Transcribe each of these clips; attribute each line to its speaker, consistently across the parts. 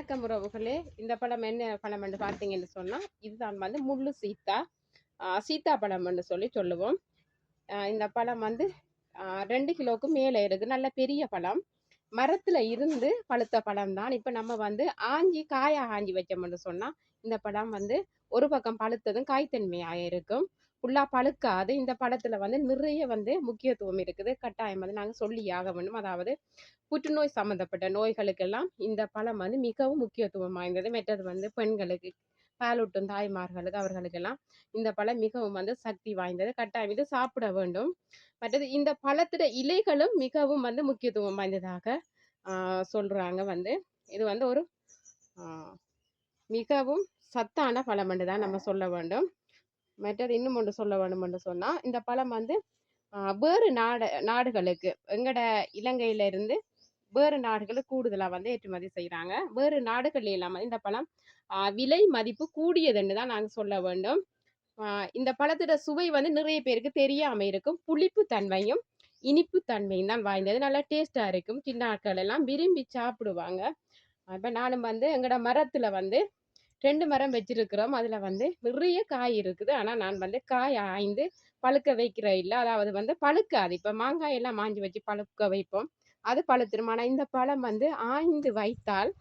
Speaker 1: வணக்கம் உறவுகளே. இந்த பழம் என்ன பழம் என்று பார்த்தீங்கன்னு சொன்னா இதுதான் வந்து முள்ளு சீத்தா. சீத்தா பழம் என்று சொல்லுவோம். இந்த பழம் வந்து 2 கிலோவுக்கு மேலே இருக்கு. நல்ல பெரிய பழம். மரத்துல இருந்து பழுத்த பழம் தான். இப்ப நம்ம வந்து காயா ஆஞ்சி வச்சோம்னு சொன்னா இந்த பழம் வந்து ஒரு பக்கம் பழுத்ததும் காய்த்தன்மையாக இருக்கும். ஃபுல்லா பழுக்காது. இந்த பழத்துல வந்து நிறைய வந்து முக்கியத்துவம் இருக்குது. கட்டாயம் வந்து நாங்க சொல்லியாக வேண்டும். அதாவது புற்றுநோய் சம்பந்தப்பட்ட நோய்களுக்கெல்லாம் இந்த பழம் வந்து மிகவும் முக்கியத்துவம் வாய்ந்தது. மற்றது வந்து பெண்களுக்கு, பாலூட்டும் தாய்மார்களுக்கு, அவர்களுக்கெல்லாம் இந்த பழம் மிகவும் வந்து சக்தி வாய்ந்தது. கட்டாயம் இது சாப்பிட வேண்டும். மற்றது இந்த பழத்துல இலைகளும் மிகவும் வந்து முக்கியத்துவம் வாய்ந்ததாக சொல்றாங்க வந்து. இது வந்து ஒரு மிகவும் சத்தான பழம் என்று தான் நம்ம சொல்ல வேண்டும். மற்றது இன்னும் ஒன்று சொல்ல வேண்டும் என்று சொன்னா இந்த பழம் வந்து வேறு நாடுகளுக்கு எங்கட இலங்கையில இருந்து வேறு நாடுகளுக்கு கூடுதலா வந்து ஏற்றுமதி செய்யறாங்க. வேறு நாடுகள்ல எல்லாம் இந்த பழம் விலை மதிப்பு கூடியதுன்னு தான் நாங்க சொல்ல வேண்டும். இந்த பழத்தோட சுவை வந்து நிறைய பேருக்கு தெரியாம இருக்கும். புளிப்பு தன்மையும் இனிப்பு தன்மையும் தான் வாய்ந்தது. நல்லா டேஸ்டா இருக்கும். சின்ன ஆட்கள் எல்லாம் விரும்பி சாப்பிடுவாங்க. இப்ப நானும் வந்து எங்கட மரத்துல வந்து 2 மரம் வச்சிருக்கிறோம். அதுல வந்து நிறைய காய் இருக்குது. ஆனா நான் வந்து காய் ஆய்ந்து பழுக்க வைக்கிற இல்ல. அதாவது வந்து பழுக்காது. இப்ப மாங்காய் எல்லாம் மாஞ்சி வச்சு பழுக்க வைப்போம். அது பழுத்துரும். ஆனா இந்த பழம் வந்து ஆய்ந்து வைத்தால்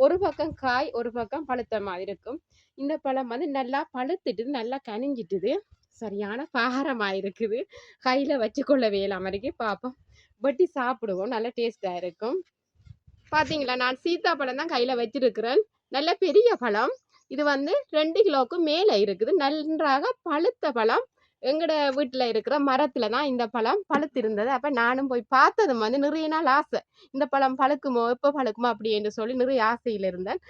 Speaker 1: ஒரு பக்கம் காய், ஒரு பக்கம் பழுத்த மாதிரி இருக்கும். இந்த பழம் வந்து நல்லா பழுத்துட்டு நல்லா கனிஞ்சிட்டுது. சரியான பாரமா இருக்குது. கையில வச்சு கொள்ள வேலாம இருக்கு. பாப்போம் வெட்டி சாப்பிடுவோம். நல்ல டேஸ்டா இருக்கும். பாத்தீங்களா, நான் சீத்தாப்பழம் தான் கையில வச்சிருக்கிறேன். நல்ல பெரிய பழம். இது வந்து 2 கிலோவுக்கு மேல இருக்குது. நன்றாக பழுத்த பழம். எங்கட வீட்டுல இருக்கிற மரத்துல தான் இந்த பழம் பழுத்திருந்தது. அப்ப நானும் போய் பார்த்ததும் வந்து நிறைய நாள் ஆசை. இந்த பழம் பழுக்குமோ, எப்போ பழுக்குமோ அப்படி என்று சொல்லி நிறைய ஆசையில இருந்தேன்.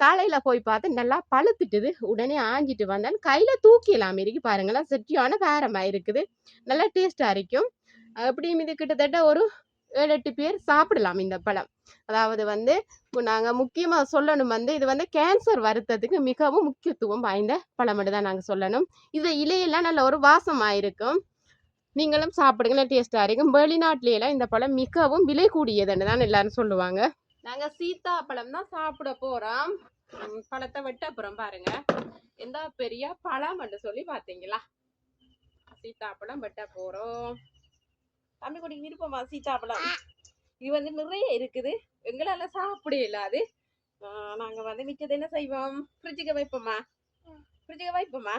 Speaker 1: காலையில போய் பார்த்து நல்லா பழுத்துட்டுது. உடனே ஆஞ்சிட்டு வந்தேன். கையில தூக்கிலாம் இருக்கு பாருங்களேன். செட்டியான பேரமா இருக்குது. நல்லா டேஸ்டா இருக்கும். எப்படியும் இது கிட்டத்தட்ட ஒரு 7-8 பேர் சாப்பிடலாம் இந்த பழம். அதாவது வந்து நாங்க முக்கியமா சொல்லணும் வந்து இது வந்து கேன்சர் வருத்தத்துக்கு மிகவும் முக்கியத்துவம் வாய்ந்த பழம் தான் நாங்க சொல்லணும். இதுல இலையெல்லாம் நல்ல ஒரு வாசமா இருக்கும். நீங்களும் சாப்பிடுங்க, டேஸ்டா இருக்கும். வெளிநாட்டுல எல்லாம் இந்த பழம் மிகவும் விலை கூடியதுன்னு தான் எல்லாரும் சொல்லுவாங்க. நாங்க சீத்தா பழம் தான் சாப்பிட போறோம். பழத்தை வெட்ட அப்புறம் பாருங்க எந்த பெரிய பழம் சொல்லி பாத்தீங்களா. சீத்தாப்பழம் வெட்ட போறோம். தம்பி கொடிக்கு விருப்பமா சீத்தாப்பழம்? இது வந்து நிறைய இருக்குது. எங்களால சாப்பிட இல்லாது. நாங்க வந்து மிச்சது என்ன செய்வோம், ஃப்ரிட்ஜுக்கு வைப்போமா.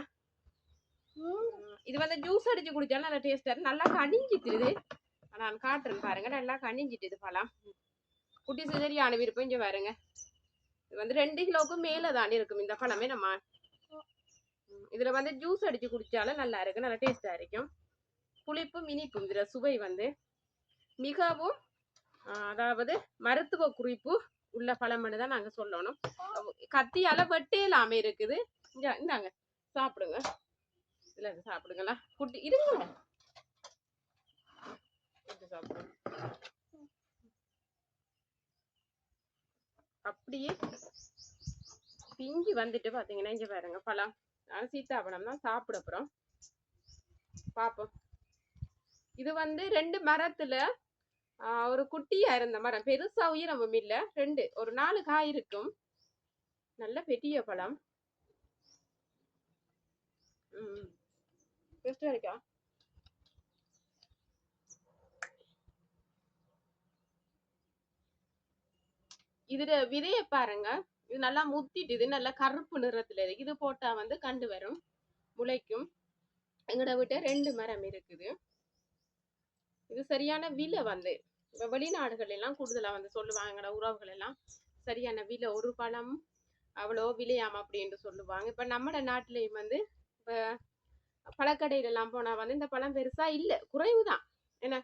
Speaker 1: இது வந்து ஜூஸ் அடிச்சு குடிச்சாலும் நல்லா டேஸ்டா நல்லா கனிஞ்சிட்டுது. நான் காட்டுறேன் பாருங்க. நல்லா கனிஞ்சிட்டுது பழம். குட்டி சரியான விருப்பம். இங்க பாருங்க. இது வந்து 2 கிலோவுக்கு மேல தான் இருக்கும் இந்த பழமே. நம்ம இதுல வந்து ஜூஸ் அடிச்சு குடிச்சாலும் நல்லா இருக்கு. நல்லா டேஸ்டா இருக்கும். புளிப்பும் இனிப்பும் இதுல சுவை வந்து மிகவும் அதாவது மருத்துவ குறிப்பு உள்ள பழம்னு தான் நாங்க சொல்லணும். கத்தியால வெட்டேலாம இருக்குது. இந்தாங்க சாப்பிடுங்க. இல்ல சாப்பிடுங்களா குட்டி இருங்க. சாப்பிடுங்க. அப்படியே பிஞ்சு வந்துட்டு பாத்தீங்கன்னா இங்க பாருங்க பழம். நான் சீத்தாப்பழம் தான் சாப்பிட போறோம். பாப்போம். இது வந்து 2 மரத்துல ஒரு குட்டியா இருந்த மரம். பெருசா உயரமும் இல்ல. 2 ஒரு 4 காய் இருக்கும். நல்ல பெரிய பழம். டேஸ்டா இருக்கா? இதுல விதைய பாருங்க. இது நல்லா முத்திட்டு இது நல்லா கருப்பு நிறத்துல இருக்கு. இது போட்டா வந்து கண்டு வரும், முளைக்கும். எங்கட விட்ட 2 மரம் இருக்குது. இது சரியான விலை வந்து இப்ப வெளிநாடுகள் எல்லாம் கூடுதலா வந்து சொல்லுவாங்க. எங்கட உறவுகள் எல்லாம் சரியான விலை, ஒரு பழம் அவ்வளோ விலையாம அப்படின்னு சொல்லுவாங்க. இப்ப நம்ம நாட்டிலையும் வந்து இப்ப பழக்கடையில எல்லாம் போனா வந்து இந்த பழம் பெருசா இல்ல, குறைவுதான். என்ன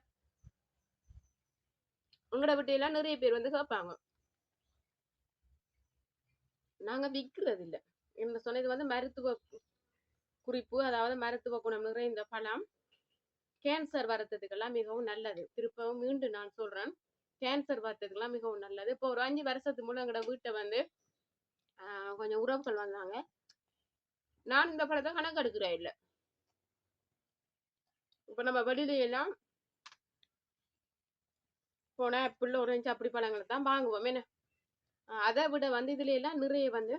Speaker 1: உங்களோட விட்டு எல்லாம் நிறைய பேர் வந்து கேட்பாங்க. நாங்க விற்கிறது இல்லை என்ன சொன்ன. இது வந்து மருத்துவ குறிப்பு, அதாவது மருத்துவ குணம் நிறைந்த பழம். கேன்சர் வரத்துக்கெல்லாம் மிகவும் நல்லது. திருப்பவும் மீண்டும் நான் சொல்றேன், கேன்சர் வரத்துக்கெல்லாம் மிகவும் நல்லது. இப்போ ஒரு 5 வருஷத்துக்கு முன்னாடி எங்களோட வீட்டை வந்து கொஞ்சம் உறவுகள் வந்தாங்க. நான் இந்த பழத்தை கணக்கு எடுக்கிறேன் இல்லை. இப்ப நம்ம வெளியில எல்லாம் போனா ஆப்பிள், ஆரஞ்சு அப்படி பழங்களை தான் வாங்குவோம். என்ன அதை விட வந்து இதுல எல்லாம் நிறைய வந்து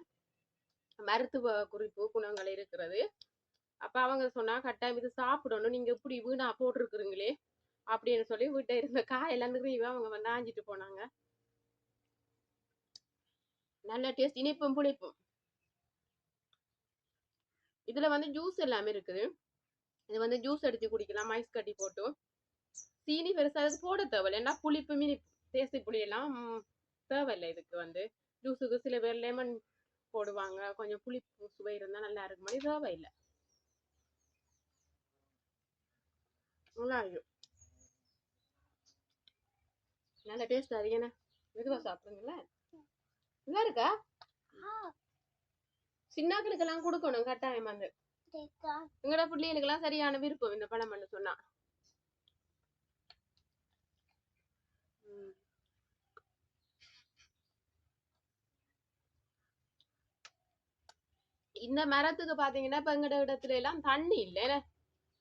Speaker 1: மருத்துவ குறிப்பு குணங்கள் இருக்கிறது. அப்ப அவங்க சொன்னா கட்டாயம் இது சாப்பிடணும், நீங்க இப்படி வீணா போட்டிருக்கிறீங்களே அப்படின்னு சொல்லி வீட்டை இருந்த காயெல்லாம் நிறைய அவங்க வந்து ஆஞ்சிட்டு போனாங்க. நல்ல டேஸ்ட், இனிப்பும் புளிப்பும். இதுல வந்து ஜூஸ் எல்லாமே இருக்குது. இது வந்து ஜூஸ் அடிச்சு குடிக்கலாம், ஐஸ் கட்டி போட்டு. சீனி பெருசா அதுக்கு போட தேவையில்லை, ஏன்னா புளிப்பு இனிப்பு தேசி புளி எல்லாம் தேவையில்லை இதுக்கு வந்து. ஜூஸுக்கு சில பேர் லெமன் போடுவாங்க, கொஞ்சம் புளிப்பு சுவை இருந்தா நல்லா இருக்கும், மாதிரி தேவையில்லை. நல்லா இருக்கும், நல்ல டேஸ்ட். அது என்ன மெதுவா சாப்பிடுங்களா, நல்லா இருக்கா? சின்னாக்களுக்கெல்லாம் கொடுக்கணும் கட்டாயம். வந்து எங்களோட பிள்ளைகளுக்கெல்லாம் சரியான விருப்பம் இந்த பழம் பண்ண சொன்னா. இந்த மரத்துக்கு பாத்தீங்கன்னா இப்ப எங்கட இடத்துல எல்லாம் தண்ணி இல்ல,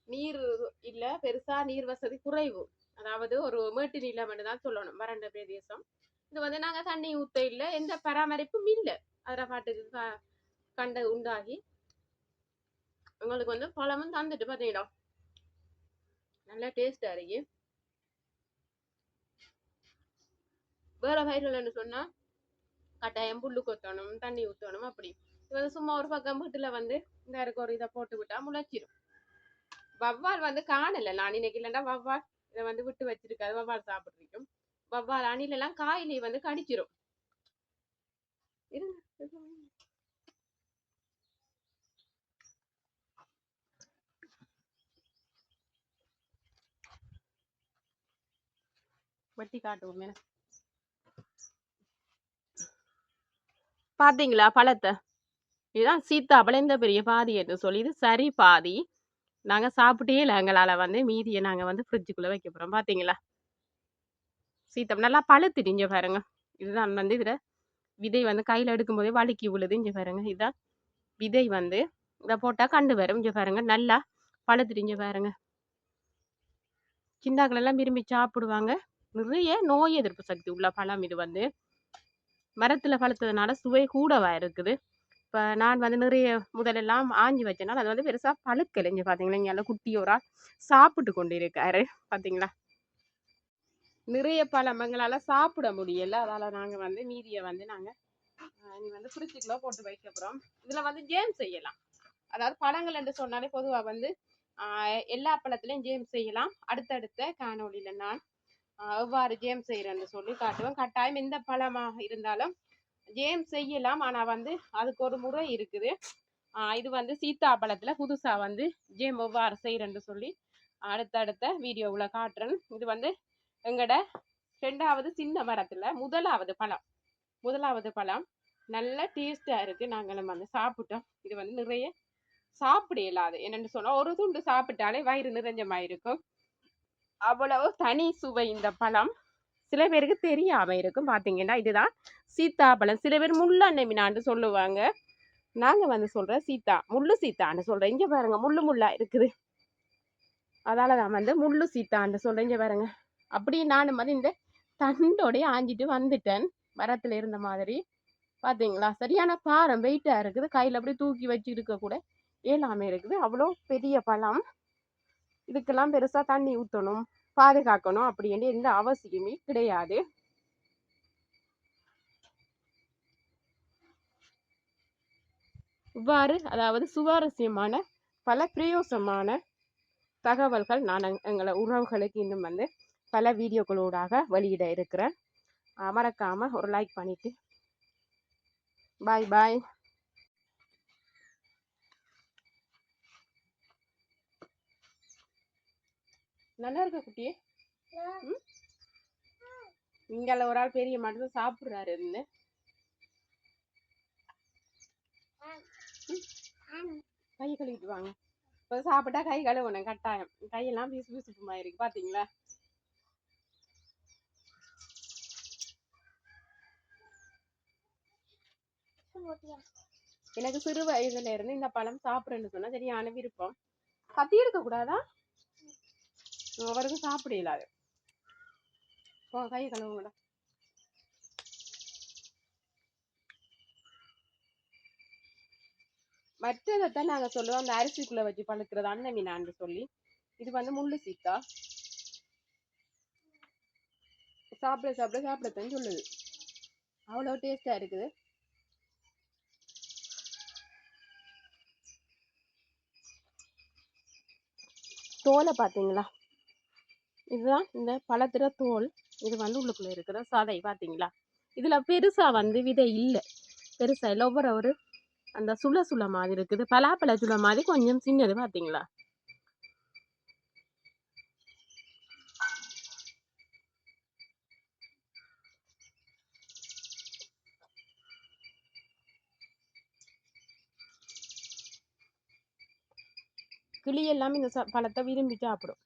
Speaker 1: நீர் இல்ல, பெருசா நீர் வசதி குறைவு. அதாவது ஒரு மேட்டு நிலம் தான் சொல்லணும், வறண்ட பிரதேசம். இது வந்து நாங்க தண்ணி ஊத்த இல்ல, எந்த பராமரிப்பும் இல்ல. அதுல பாட்டுக்கு கண்ட உண்டாகி உங்களுக்கு வந்து பழமும் தந்துட்டு பாத்தீங்களா நல்லா டேஸ்டா இருக்கு. வேற பயிர்கள்னு சொன்னா கட்டாயம் புல்லு கொத்தணும், தண்ணி ஊத்தணும். அப்படி இது வந்து சும்மா ஒரு பக்கம் வீட்டுல வந்து இந்த இருக்க ஒரு இதை போட்டு விட்டா முளைச்சிடும். வவ்வால் வந்து காணல நான் இன்னைக்கு, இல்லைன்னா வவ்வால் இதை வந்து விட்டு வச்சிருக்காது, வவ்வால் சாப்பிட்ருக்கும். வவ்வால் அணில எல்லாம் காயிலே வந்து கடிச்சிரும். வெட்டி காட்டுவோம். பாத்தீங்களா பழத்தை? இதுதான் சீத்தாப்பழம் இந்த பெரிய பாதி என்று சொல்லி, இது சரி பாதி நாங்க சாப்பிட்டே இல்லை. எங்களால வந்து மீதியை நாங்க வந்து ஃப்ரிட்ஜுக்குள்ள வைக்க போறோம். பாத்தீங்களா சீத்தம் நல்லா பழுத்துட்டு இங்க பாருங்க. இதுதான் வந்து இதுல விதை வந்து கையில எடுக்கும் போதே வழுக்கி விழுது. இங்க பாருங்க, இதுதான் விதை வந்து இதை போட்டா கண்டு வரும். இங்க பாருங்க நல்லா பழுத்துட்டு இங்க பாருங்க. சின்னாக்கள் எல்லாம் விரும்பி சாப்பிடுவாங்க. நிறைய நோய் எதிர்ப்பு சக்தி உள்ள பழம் இது வந்து. மரத்துல பழுத்ததுனால சுவை கூடவா இருக்குது. இப்ப நான் வந்து நிறைய முதலெல்லாம் ஆஞ்சி வச்சேனால அது வந்து பெருசா பழுக்கலை. இங்க பாத்தீங்களா இங்க குட்டியோரா சாப்பிட்டு கொண்டு இருக்காரு. பாத்தீங்களா நிறைய பழம் எங்களால சாப்பிட முடியல, அதால நாங்க வந்து மீதியை வந்து நாங்க நீ வந்து ஃப்ரிட்ஜுக்குள்ள போட்டு வைக்க போறோம். இதுல வந்து ஜேம் செய்யலாம். அதாவது பழங்கள் என்று சொன்னாலே பொதுவா வந்து எல்லா பழத்திலையும் ஜேம் செய்யலாம். அடுத்தடுத்த காணொளியில நான் எவ்வாறு ஜேம் செய்யறேன்னு சொல்லி காட்டுவேன். கட்டாயம் எந்த பழமாக இருந்தாலும் ஜேம் செய்யலாம், ஆனா வந்து அதுக்கு ஒரு முறை இருக்குது. இது வந்து சீத்தாப்பழத்துல புதுசா வந்து ஜேம் எவ்வாறு செய்யறேன்னு சொல்லி அடுத்தடுத்த வீடியோவுல காட்டுறேன். இது வந்து எங்கட 2வது சின்ன மரத்துல முதலாவது பழம் நல்ல டேஸ்டா இருக்கு. நாங்களும் வந்து சாப்பிட்டோம். இது வந்து நிறைய சாப்பிட இயலாது, என்னன்னு சொன்னா ஒரு துண்டு சாப்பிட்டாலே வயிறு நிறைஞ்சமா இருக்கும். அவ்வளவு தனி சுவை இந்த பழம். சில பேருக்கு தெரியாம இருக்கும். பாத்தீங்கன்னா இதுதான் சீத்தாப்பழம். சில பேர் முள்ளெண்ணெய் மீனான்னு சொல்லுவாங்க, நாங்க வந்து சொல்ற முள்ளு சீத்தான்னு சொல்றேன். இங்க பாருங்க முள்ளு முள்ளா இருக்குது, அதாலதான் வந்து முள்ளு சீத்தான்னு சொல்றேன். இங்க பாருங்க அப்படி நானும் வந்து இந்த தண்டோடைய ஆஞ்சிட்டு வந்துட்டேன், மரத்துல இருந்த மாதிரி. பாத்தீங்களா சரியான பாரம் வெயிட்டா இருக்குது, கையில அப்படி தூக்கி வச்சு இருக்க கூட எல்லாமே இருக்குது. அவ்வளோ பெரிய பழம். இதுக்கெல்லாம் பெருசா தண்ணி ஊற்றணும், பாதுகாக்கணும் அப்படின்னு எந்த அவசியமே கிடையாது. இவ்வாறு அதாவது சுவாரஸ்யமான பல பிரயோசமான தகவல்கள் நான் எங்களை உறவுகளுக்கு இன்னும் வந்து பல வீடியோக்களோடாக வெளியிட இருக்கிறேன். மறக்காம ஒரு லைக் பண்ணிட்டு பாய் பாய். நல்லா இருக்க குட்டியே. இங்கால ஒரு ஆள் பெரிய மட்டும் சாப்பிடுறாரு இருந்து. கை கழுவிட்டு வாங்க. இப்போ சாப்பிட்டா கை கழுவணும் கட்டாயம். கையெல்லாம் பீசு பீசுப்புமா இருக்கு பாத்தீங்களா. எனக்கு சிறு வயதுல இருந்து இந்த பழம் சாப்பிடுறேன்னு சொன்னா சரியான விருப்பம். கத்தி இருக்க கூடாதா, அவருக்கு சாப்பிட இயலாது. கை கழுவுங்கடா. மற்றதைத்தான் நாங்க சொல்லுவோம் அந்த அரிசிக்குள்ள வச்சு பழுக்கிறது அன்ன மீனான்னு சொல்லி. இது வந்து முள்ளு சீத்தா. சாப்பிட சாப்பிட சாப்பிடத்தான் சொல்லுது. அவ்வளோ டேஸ்டா இருக்குது. தோலை பார்த்தீங்களா? இதுதான் இந்த பழத்துல தோல். இது வந்து உள்ளுக்குள்ள இருக்கிற சதை பார்த்தீங்களா? இதுல பெருசா வந்து விதை இல்லை, பெருசா இல்லை. ஒவ்வொரு அந்த சுள சுள மாதிரி இருக்குது, பலாப்பழ சுள மாதிரி கொஞ்சம் சின்னது பார்த்தீங்களா? கிளி எல்லாமே இந்த பழத்தை விரும்பி சாப்பிடும்.